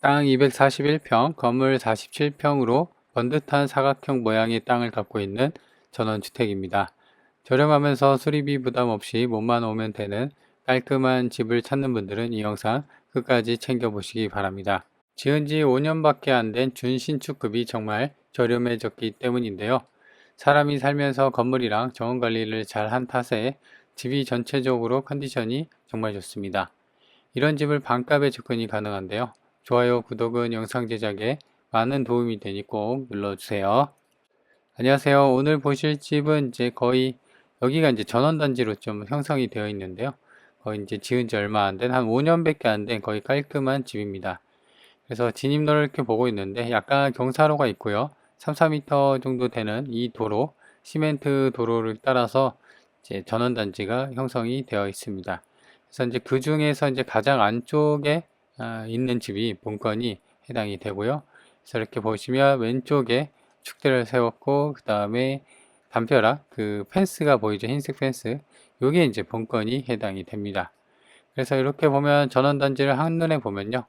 땅 241평, 건물 47평으로 번듯한 사각형 모양의 땅을 갖고 있는 전원주택입니다. 저렴하면서 수리비 부담 없이 몸만 오면 되는 깔끔한 집을 찾는 분들은 이 영상 끝까지 챙겨보시기 바랍니다. 지은 지 5년밖에 안 된 준신축급이 정말 저렴해졌기 때문인데요. 사람이 살면서 건물이랑 정원관리를 잘 한 탓에 집이 전체적으로 컨디션이 정말 좋습니다. 이런 집을 반값에 접근이 가능한데요. 좋아요, 구독은 영상 제작에 많은 도움이 되니 꼭 눌러주세요. 안녕하세요. 오늘 보실 집은 이제 거의 여기가 이제 전원단지로 좀 형성이 되어 있는데요. 거의 이제 지은 지 얼마 안 된 한 5년밖에 안 된 거의 깔끔한 집입니다. 그래서 진입로를 이렇게 보고 있는데 약간 경사로가 있고요. 3, 4m 정도 되는 이 도로, 시멘트 도로를 따라서 이제 전원단지가 형성이 되어 있습니다. 그래서 이제 그 중에서 이제 가장 안쪽에 있는 집이 본건이 해당이 되고요. 그래서 이렇게 보시면 왼쪽에 축대를 세웠고, 그 다음에 담벼락, 그 펜스가 보이죠? 흰색 펜스. 요게 이제 본건이 해당이 됩니다. 그래서 이렇게 보면 전원단지를 한눈에 보면요.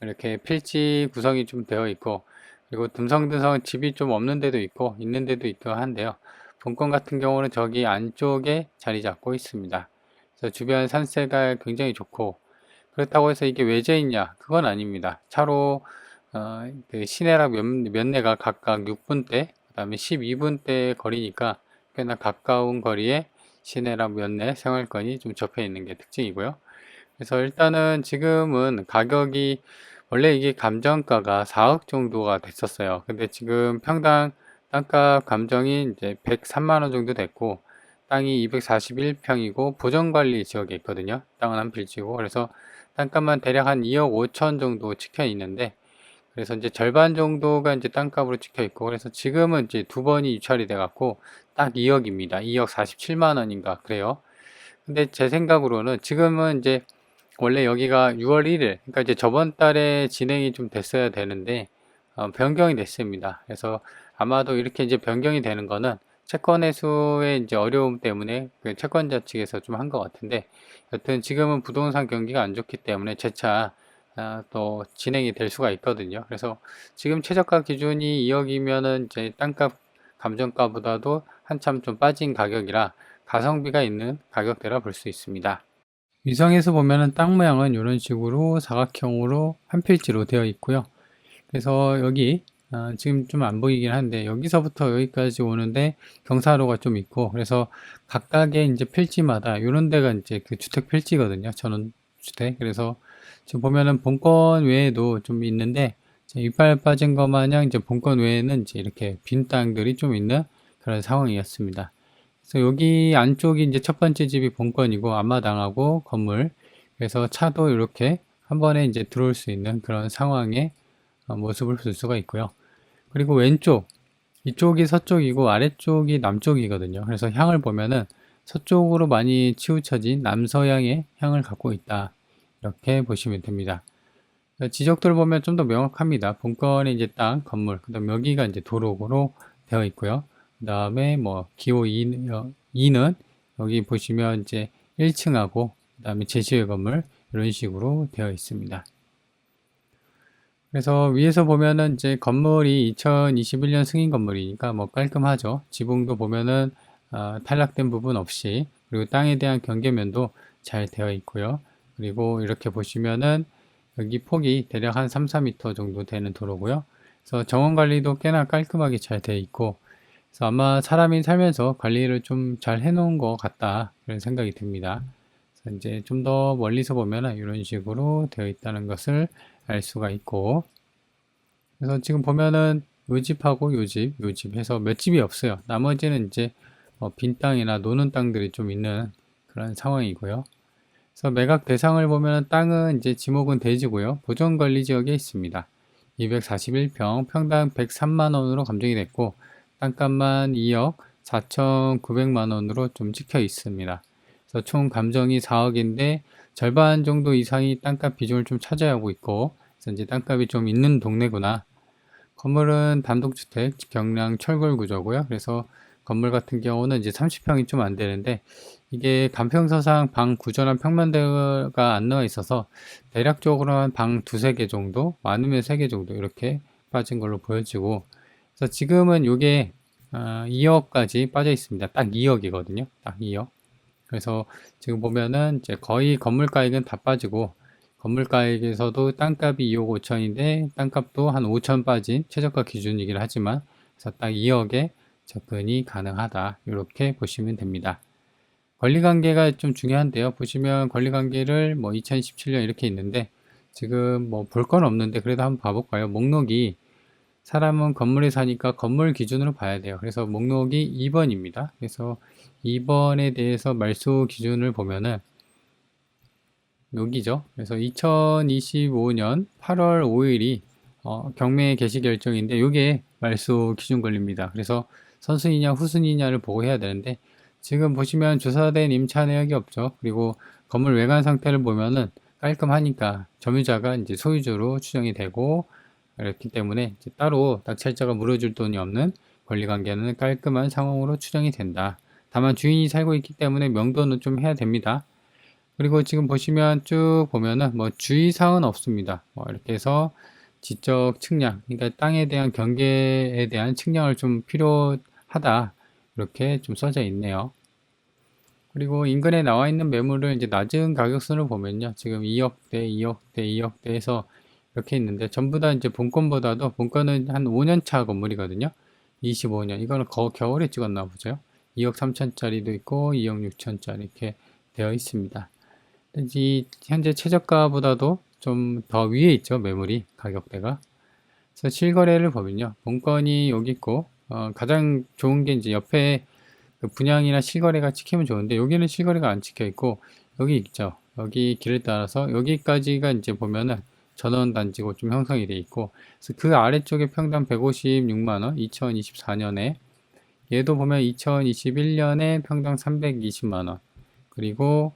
이렇게 필지 구성이 좀 되어 있고, 그리고 듬성듬성 집이 좀 없는 데도 있고 있는 데도 있고 한데요. 본건 같은 경우는 저기 안쪽에 자리 잡고 있습니다. 그래서 주변 산세가 굉장히 좋고, 그렇다고 해서 이게 외제이냐? 그건 아닙니다. 차로 그 시내랑 몇 내가 각각 6분대, 그 다음에 12분대 거리니까 꽤나 가까운 거리에 시내랑 몇 내 생활권이 좀 접해 있는 게 특징이고요. 그래서 일단은 지금은 가격이 원래 이게 감정가가 4억 정도가 됐었어요. 근데 지금 평당 땅값 감정이 이제 103만 원 정도 됐고, 땅이 241평이고 보전관리 지역에 있거든요. 땅은 한 필지고. 그래서 땅값만 대략 한 2억 5천 정도 찍혀 있는데, 그래서 이제 절반 정도가 이제 땅값으로 찍혀 있고, 그래서 지금은 이제 두 번이 유찰이 돼 갖고 딱 2억입니다. 2억 47만 원인가 그래요. 근데 제 생각으로는 지금은 이제 원래 여기가 6월 1일, 그러니까 이제 저번 달에 진행이 좀 됐어야 되는데 변경이 됐습니다. 그래서 아마도 이렇게 이제 변경이 되는 거는 채권 회수의 이제 어려움 때문에 그 채권자 측에서 좀 한 것 같은데, 여튼 지금은 부동산 경기가 안 좋기 때문에 재차 또 진행이 될 수가 있거든요. 그래서 지금 최저가 기준이 2억이면은 이제 땅값 감정가보다도 한참 좀 빠진 가격이라 가성비가 있는 가격대라 볼 수 있습니다. 위성에서 보면은 땅 모양은 이런 식으로 사각형으로 한 필지로 되어 있고요. 그래서 여기 지금 좀 안 보이긴 한데 여기서부터 여기까지 오는데 경사로가 좀 있고, 그래서 각각의 이제 필지마다 이런 데가 이제 그 주택 필지거든요. 전원주택. 그래서 지금 보면은 본건 외에도 좀 있는데, 이빨 빠진 것 마냥 이제 본건 외에는 이제 이렇게 빈 땅들이 좀 있는 그런 상황이었습니다. 그래서 여기 안쪽이 이제 첫 번째 집이 본건이고 앞마당하고 건물. 그래서 차도 이렇게 한 번에 이제 들어올 수 있는 그런 상황의 모습을 볼 수가 있고요. 그리고 왼쪽, 이쪽이 서쪽이고 아래쪽이 남쪽이거든요. 그래서 향을 보면은 서쪽으로 많이 치우쳐진 남서향의 향을 갖고 있다. 이렇게 보시면 됩니다. 지적도를 보면 좀 더 명확합니다. 본건에 이제 땅, 건물, 그 다음 여기가 이제 도로로 되어 있고요. 그 다음에 뭐 기호 2는 여기 보시면 이제 1층하고 그 다음에 제시의 건물 이런 식으로 되어 있습니다. 그래서 위에서 보면은 이제 건물이 2021년 승인 건물이니까 뭐 깔끔하죠. 지붕도 보면은 탈락된 부분 없이, 그리고 땅에 대한 경계면도 잘 되어 있고요. 그리고 이렇게 보시면은 여기 폭이 대략 한 3, 4m 정도 되는 도로고요. 그래서 정원 관리도 꽤나 깔끔하게 잘 되어 있고, 그래서 아마 사람이 살면서 관리를 좀 잘 해놓은 것 같다 그런 생각이 듭니다. 그래서 이제 좀 더 멀리서 보면은 이런 식으로 되어 있다는 것을 알 수가 있고, 그래서 지금 보면은 요 집하고 요 집 해서 몇 집이 없어요. 나머지는 이제 빈 땅이나 노는 땅들이 좀 있는 그런 상황이고요. 그래서 매각 대상을 보면 땅은 이제 지목은 대지고요. 보존관리 지역에 있습니다. 241평, 평당 103만 원으로 감정이 됐고, 땅값만 2억 4,900만 원으로 좀 찍혀 있습니다. 그래서 총 감정이 4억인데 절반 정도 이상이 땅값 비중을 좀 차지하고 있고, 그래서 이제 땅값이 좀 있는 동네구나. 건물은 단독주택, 경량 철골 구조고요. 그래서 건물 같은 경우는 이제 30평이 좀 안 되는데, 이게 간평서상 방 구조랑 평면대가 안 나와 있어서 대략적으로 한 방 두세 개 정도, 많으면 세 개 정도 이렇게 빠진 걸로 보여지고, 그래서 지금은 요게 2억까지 빠져 있습니다. 딱 2억이거든요. 딱 2억. 그래서 지금 보면은 이제 거의 건물가액은 다 빠지고, 건물가액에서도 땅값이 2억 5천인데 땅값도 한 5천 빠진 최저가 기준이긴 하지만, 그래서 딱 2억에 접근이 가능하다, 이렇게 보시면 됩니다. 권리관계가 좀 중요한데요. 보시면 권리관계를 뭐 2017년 이렇게 있는데, 지금 뭐 볼 건 없는데 그래도 한번 봐볼까요? 목록이, 사람은 건물에 사니까 건물 기준으로 봐야 돼요. 그래서 목록이 2번입니다. 그래서 2번에 대해서 말소 기준을 보면은 여기죠. 그래서 2025년 8월 5일이 경매 개시 결정인데, 이게 말소 기준 권리입니다. 그래서 선순위냐 후순위냐를 보고 해야 되는데, 지금 보시면 조사된 임차 내역이 없죠. 그리고 건물 외관 상태를 보면은 깔끔하니까 점유자가 이제 소유주로 추정이 되고, 그렇기 때문에 이제 따로 낙찰자가 물어줄 돈이 없는 권리관계는 깔끔한 상황으로 추정이 된다. 다만 주인이 살고 있기 때문에 명도는 좀 해야 됩니다. 그리고 지금 보시면 쭉 보면은 뭐 주의사항은 없습니다. 이렇게 해서 지적 측량, 그러니까 땅에 대한 경계에 대한 측량을 좀 필요하다, 이렇게 좀 써져 있네요. 그리고 인근에 나와 있는 매물을 이제 낮은 가격선을 보면요, 지금 2억대, 2억대, 2억대에서 이렇게 있는데, 전부 다 이제 본건보다도, 본건은 한 5년 차 건물이거든요. 25년. 이거는 겨울에 찍었나 보죠. 2억 3천짜리도 있고 2억 6천짜리 이렇게 되어 있습니다. 이 현재 최저가보다도 좀 더 위에 있죠, 매물이, 가격대가. 그래서 실거래를 보면요, 본건이 여기 있고, 가장 좋은 게 이제 옆에 그 분양이나 실거래가 찍히면 좋은데, 여기는 실거래가 안 찍혀 있고, 여기 있죠. 여기 길을 따라서 여기까지가 이제 보면은 전원 단지고 좀 형성이 돼 있고, 그래서 그 아래쪽에 평당 156만원, 2024년에, 얘도 보면 2021년에 평당 320만원, 그리고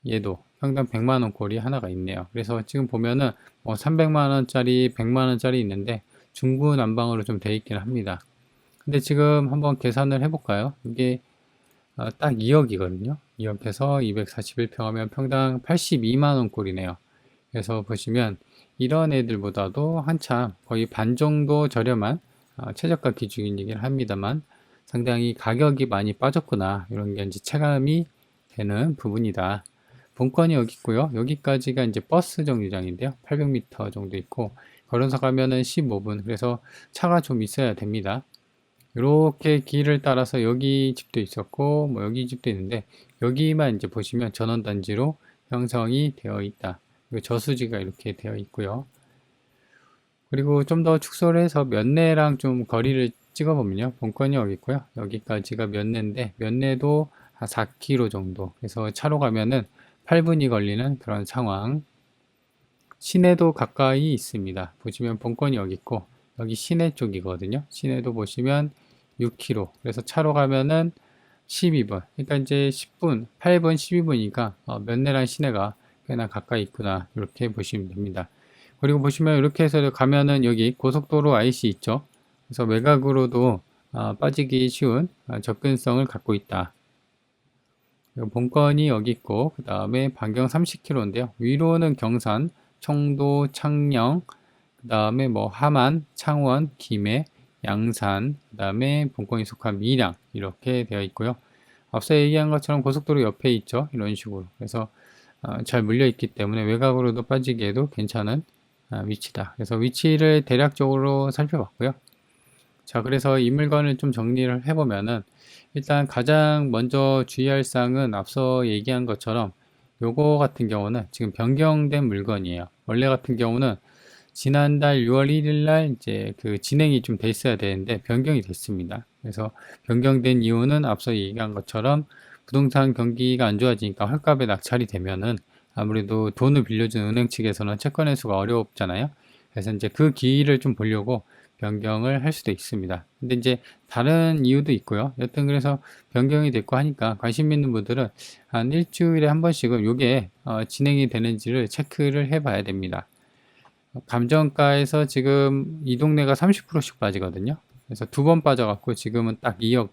얘도 평당 100만원 꼴이 하나가 있네요. 그래서 지금 보면은 300만원짜리, 100만원짜리 있는데 중구난방으로 좀 돼 있긴 합니다. 근데 지금 한번 계산을 해볼까요? 이게 딱 2억이거든요. 2억에서 241평 하면 평당 82만원 꼴이네요. 그래서 보시면 이런 애들보다도 한참 거의 반 정도 저렴한 최저가 기준이긴 합니다만, 상당히 가격이 많이 빠졌구나, 이런 게 이제 체감이 되는 부분이다. 본건이 여기 있고요. 여기까지가 이제 버스 정류장인데요. 800m 정도 있고, 걸어서 가면은 15분. 그래서 차가 좀 있어야 됩니다. 이렇게 길을 따라서 여기 집도 있었고, 뭐 여기 집도 있는데, 여기만 이제 보시면 전원단지로 형성이 되어 있다. 그리고 저수지가 이렇게 되어 있고요. 그리고 좀 더 축소를 해서 면내랑 좀 거리를 찍어보면요, 본건이 여기 있고요. 여기까지가 면내인데, 면내도 한 4km 정도. 그래서 차로 가면은 8분이 걸리는 그런 상황. 시내도 가까이 있습니다. 보시면 본건이 여기 있고, 여기 시내 쪽이거든요. 시내도 보시면 6km. 그래서 차로 가면은 12분. 그러니까 이제 10분, 8분, 12분이니까 면내랑 시내가 꽤나 가까이 있구나, 이렇게 보시면 됩니다. 그리고 보시면 이렇게 해서 가면은 여기 고속도로 IC 있죠. 그래서 외곽으로도 빠지기 쉬운 접근성을 갖고 있다. 본건이 여기 있고, 그 다음에 반경 30km인데요. 위로는 경산, 청도, 창녕, 그 다음에 뭐 함안, 창원, 김해, 양산, 그 다음에 본건이 속한 밀양, 이렇게 되어 있고요. 앞서 얘기한 것처럼 고속도로 옆에 있죠. 이런 식으로. 그래서 잘 물려 있기 때문에 외곽으로도 빠지기에도 괜찮은 위치다. 그래서 위치를 대략적으로 살펴봤고요. 자, 그래서 이 물건을 좀 정리를 해보면은, 일단 가장 먼저 주의할 사항은 앞서 얘기한 것처럼 요거 같은 경우는 지금 변경된 물건이에요. 원래 같은 경우는 지난달 6월 1일 날 이제 그 진행이 좀 돼 있어야 되는데 변경이 됐습니다. 그래서 변경된 이유는 앞서 얘기한 것처럼 부동산 경기가 안 좋아지니까 헐값에 낙찰이 되면은 아무래도 돈을 빌려준 은행 측에서는 채권 회수가 어렵잖아요. 그래서 이제 그 기회를 좀 보려고 변경을 할 수도 있습니다. 근데 이제 다른 이유도 있고요. 여튼 그래서 변경이 됐고 하니까 관심 있는 분들은 한 일주일에 한 번씩은 요게 진행이 되는지를 체크를 해 봐야 됩니다. 감정가에서 지금 이 동네가 30%씩 빠지거든요. 그래서 두 번 빠져갖고 지금은 딱 2억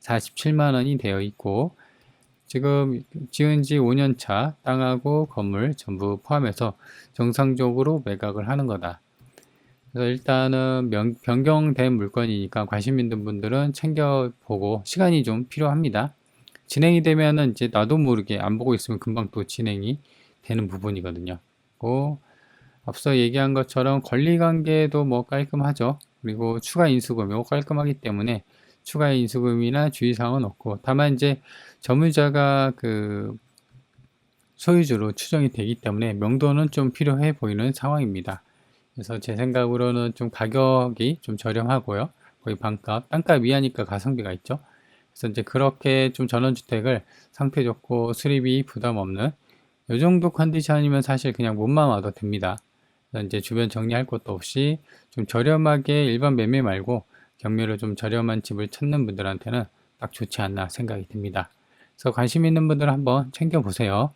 47만 원이 되어 있고, 지금 지은 지 5년 차 땅하고 건물 전부 포함해서 정상적으로 매각을 하는 거다. 그래서 일단은 변경된 물건이니까 관심 있는 분들은 챙겨보고 시간이 좀 필요합니다. 진행이 되면은 이제 나도 모르게 안 보고 있으면 금방 또 진행이 되는 부분이거든요. 앞서 얘기한 것처럼 권리관계도 뭐 깔끔하죠. 그리고 추가 인수금이 깔끔하기 때문에 추가 인수금이나 주의사항은 없고, 다만 이제 점유자가 그 소유주로 추정이 되기 때문에 명도는 좀 필요해 보이는 상황입니다. 그래서 제 생각으로는 좀 가격이 좀 저렴하고요. 거의 반값, 땅값 이하니까 가성비가 있죠. 그래서 이제 그렇게 좀 전원주택을 상태 좋고 수리비 부담 없는 이 정도 컨디션이면 사실 그냥 몸만 와도 됩니다. 그래서 이제 주변 정리할 것도 없이 좀 저렴하게 일반 매매 말고 경매로 좀 저렴한 집을 찾는 분들한테는 딱 좋지 않나 생각이 듭니다. 그래서 관심 있는 분들 한번 챙겨보세요.